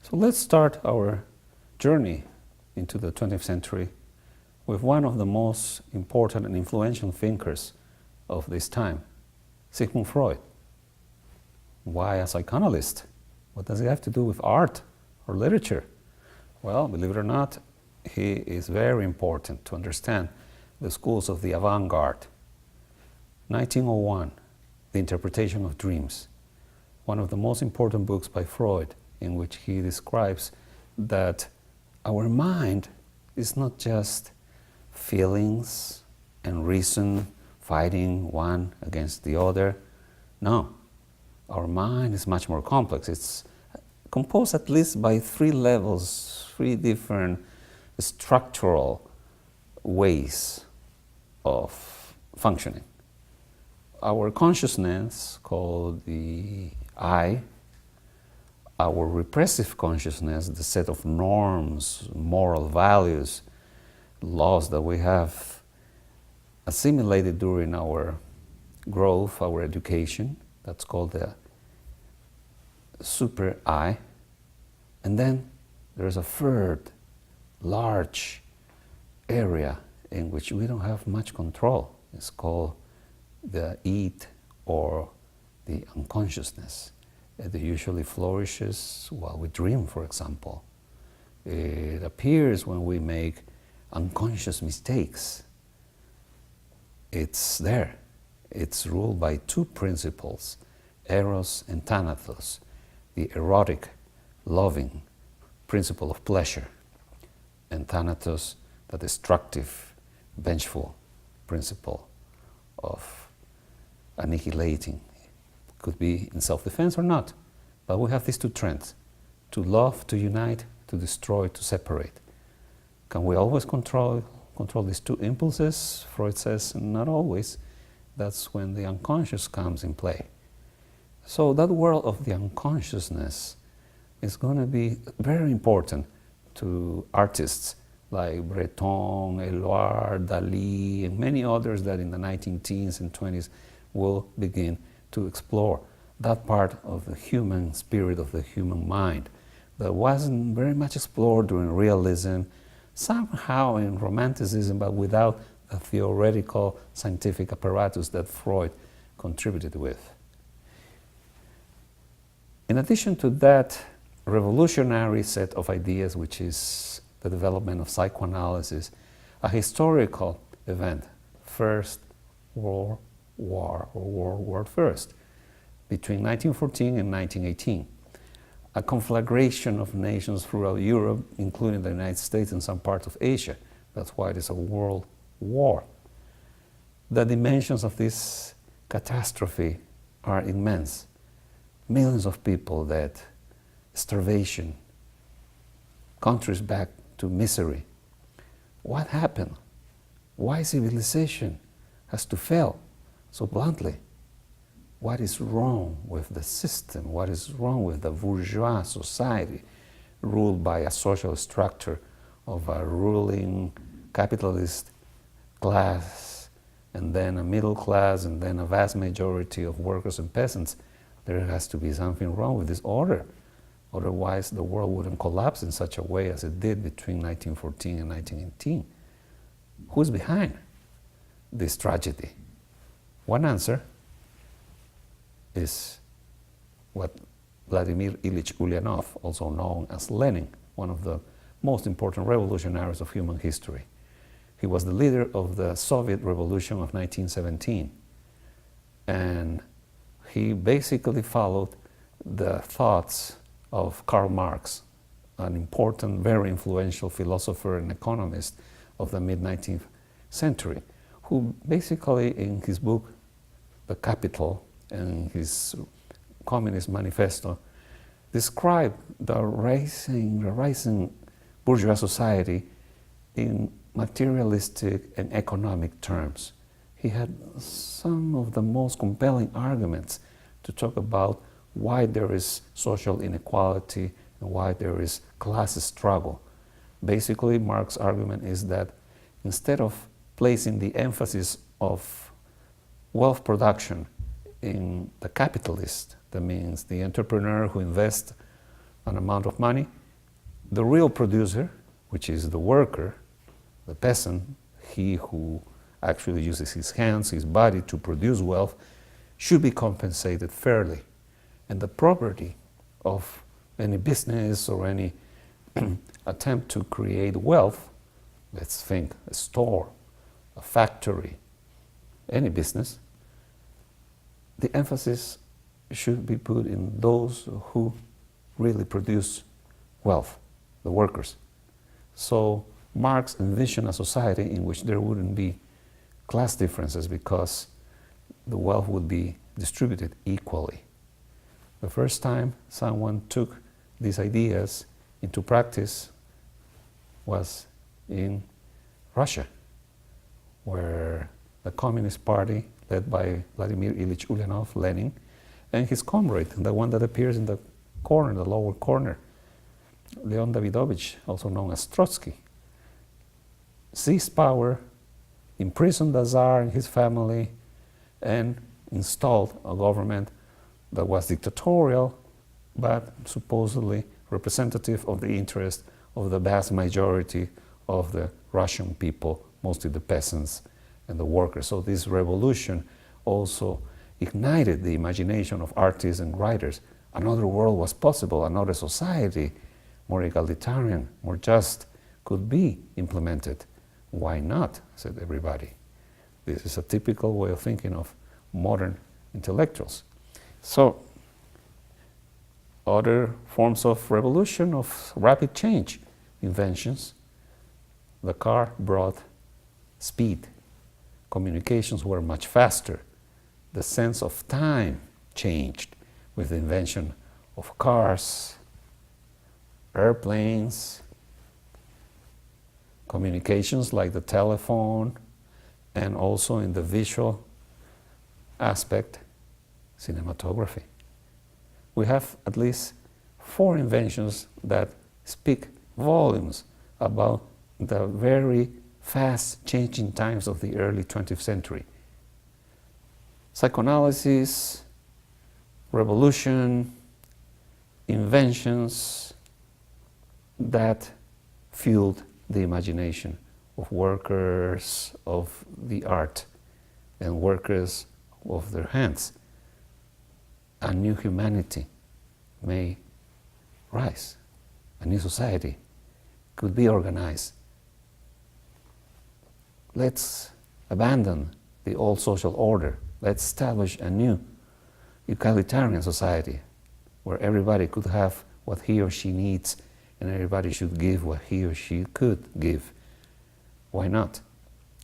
So let's start our journey into the 20th century with one of the most important and influential thinkers of this time, Sigmund Freud. Why a psychoanalyst? What does it have to do with art or literature? Well, believe it or not, he is very important to understand the schools of the avant-garde. 1901, The Interpretation of Dreams, one of the most important books by Freud, in which he describes that our mind is not just feelings and reason fighting one against the other. No, our mind is much more complex. It's composed at least by three levels, three different structural ways of functioning. Our consciousness, called the I, our repressive consciousness, the set of norms, moral values, laws that we have assimilated during our growth, our education, that's called the super I. And then there's a third large area in which we don't have much control. It's called the id, or the unconsciousness. It usually flourishes while we dream, for example. It appears when we make unconscious mistakes. It's there. It's ruled by two principles, eros and thanatos, the erotic, loving principle of pleasure, and thanatos, the destructive, vengeful principle of annihilating. Could be in self-defense or not, but we have these two trends: to love, to unite, to destroy, to separate. Can we always control these two impulses? Freud says not always. That's when the unconscious comes in play. So that world of the unconsciousness is going to be very important to artists like Breton, Éluard, Dali, and many others that in the 1910s and 20s will begin to explore that part of the human spirit, of the human mind, that wasn't very much explored during realism, somehow in romanticism, but without the theoretical scientific apparatus that Freud contributed with. In addition to that revolutionary set of ideas, which is the development of psychoanalysis, a historical event, First World War, or World War I, between 1914 and 1918. A conflagration of nations throughout Europe, including the United States and some parts of Asia. That's why it is a world war. The dimensions of this catastrophe are immense. Millions of people dead, starvation, countries back to misery. What happened? Why civilization has to fail so bluntly? What is wrong with the system? What is wrong with the bourgeois society ruled by a social structure of a ruling capitalist class, and then a middle class, and then a vast majority of workers and peasants? There has to be something wrong with this order. Otherwise, the world wouldn't collapse in such a way as it did between 1914 and 1918. Who's behind this tragedy? One answer is what Vladimir Ilyich Ulyanov, also known as Lenin, one of the most important revolutionaries of human history. He was the leader of the Soviet Revolution of 1917, and he basically followed the thoughts of Karl Marx, an important, very influential philosopher and economist of the mid-19th century, who basically in his book, The Capital, and his Communist Manifesto, described the rising bourgeois society in materialistic and economic terms. He had some of the most compelling arguments to talk about why there is social inequality and why there is class struggle. Basically, Marx's argument is that instead of placing the emphasis of wealth production in the capitalist, that means the entrepreneur who invests an amount of money, the real producer, which is the worker, the peasant, he who actually uses his hands, his body to produce wealth, should be compensated fairly. And the property of any business or any attempt to create wealth, let's think a store, a factory, any business, the emphasis should be put in those who really produce wealth, the workers. So Marx envisioned a society in which there wouldn't be class differences because the wealth would be distributed equally. The first time someone took these ideas into practice was in Russia, where the Communist Party, led by Vladimir Ilyich Ulyanov, Lenin, and his comrade, the one that appears in the corner, the lower corner, Leon Davidovich, also known as Trotsky, seized power, imprisoned the Tsar and his family, and installed a government that was dictatorial, but supposedly representative of the interest of the vast majority of the Russian people, mostly the peasants and the workers. So this revolution also ignited the imagination of artists and writers. Another world was possible, another society, more egalitarian, more just, could be implemented. Why not? Said everybody. This is a typical way of thinking of modern intellectuals. So, other forms of revolution, of rapid change, inventions. The car brought speed. Communications were much faster. The sense of time changed with the invention of cars, airplanes, communications like the telephone, and also in the visual aspect, cinematography. We have at least 4 inventions that speak volumes about the very fast changing times of the early 20th century. Psychoanalysis, revolution, inventions that fueled the imagination of workers of the art and workers of their hands. A new humanity may rise. A new society could be organized. Let's abandon the old social order. Let's establish a new egalitarian society where everybody could have what he or she needs and everybody should give what he or she could give. Why not?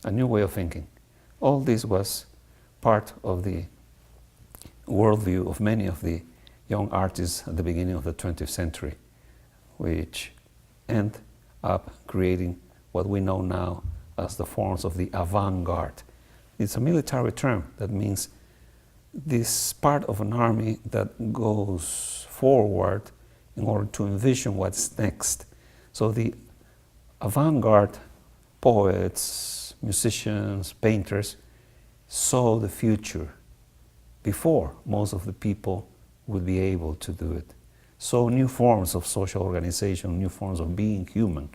A new way of thinking. All this was part of the worldview of many of the young artists at the beginning of the 20th century, which end up creating what we know now as the forms of the avant-garde. It's a military term that means this part of an army that goes forward in order to envision what's next. So the avant-garde poets, musicians, painters saw the future before most of the people would be able to do it. So new forms of social organization, new forms of being human.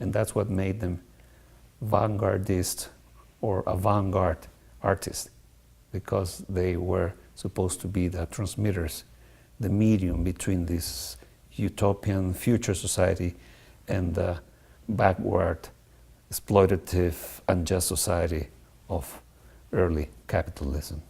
And that's what made them vanguardist or avant-garde artists, because they were supposed to be the transmitters, the medium between this utopian future society and the backward, exploitative, unjust society of early capitalism.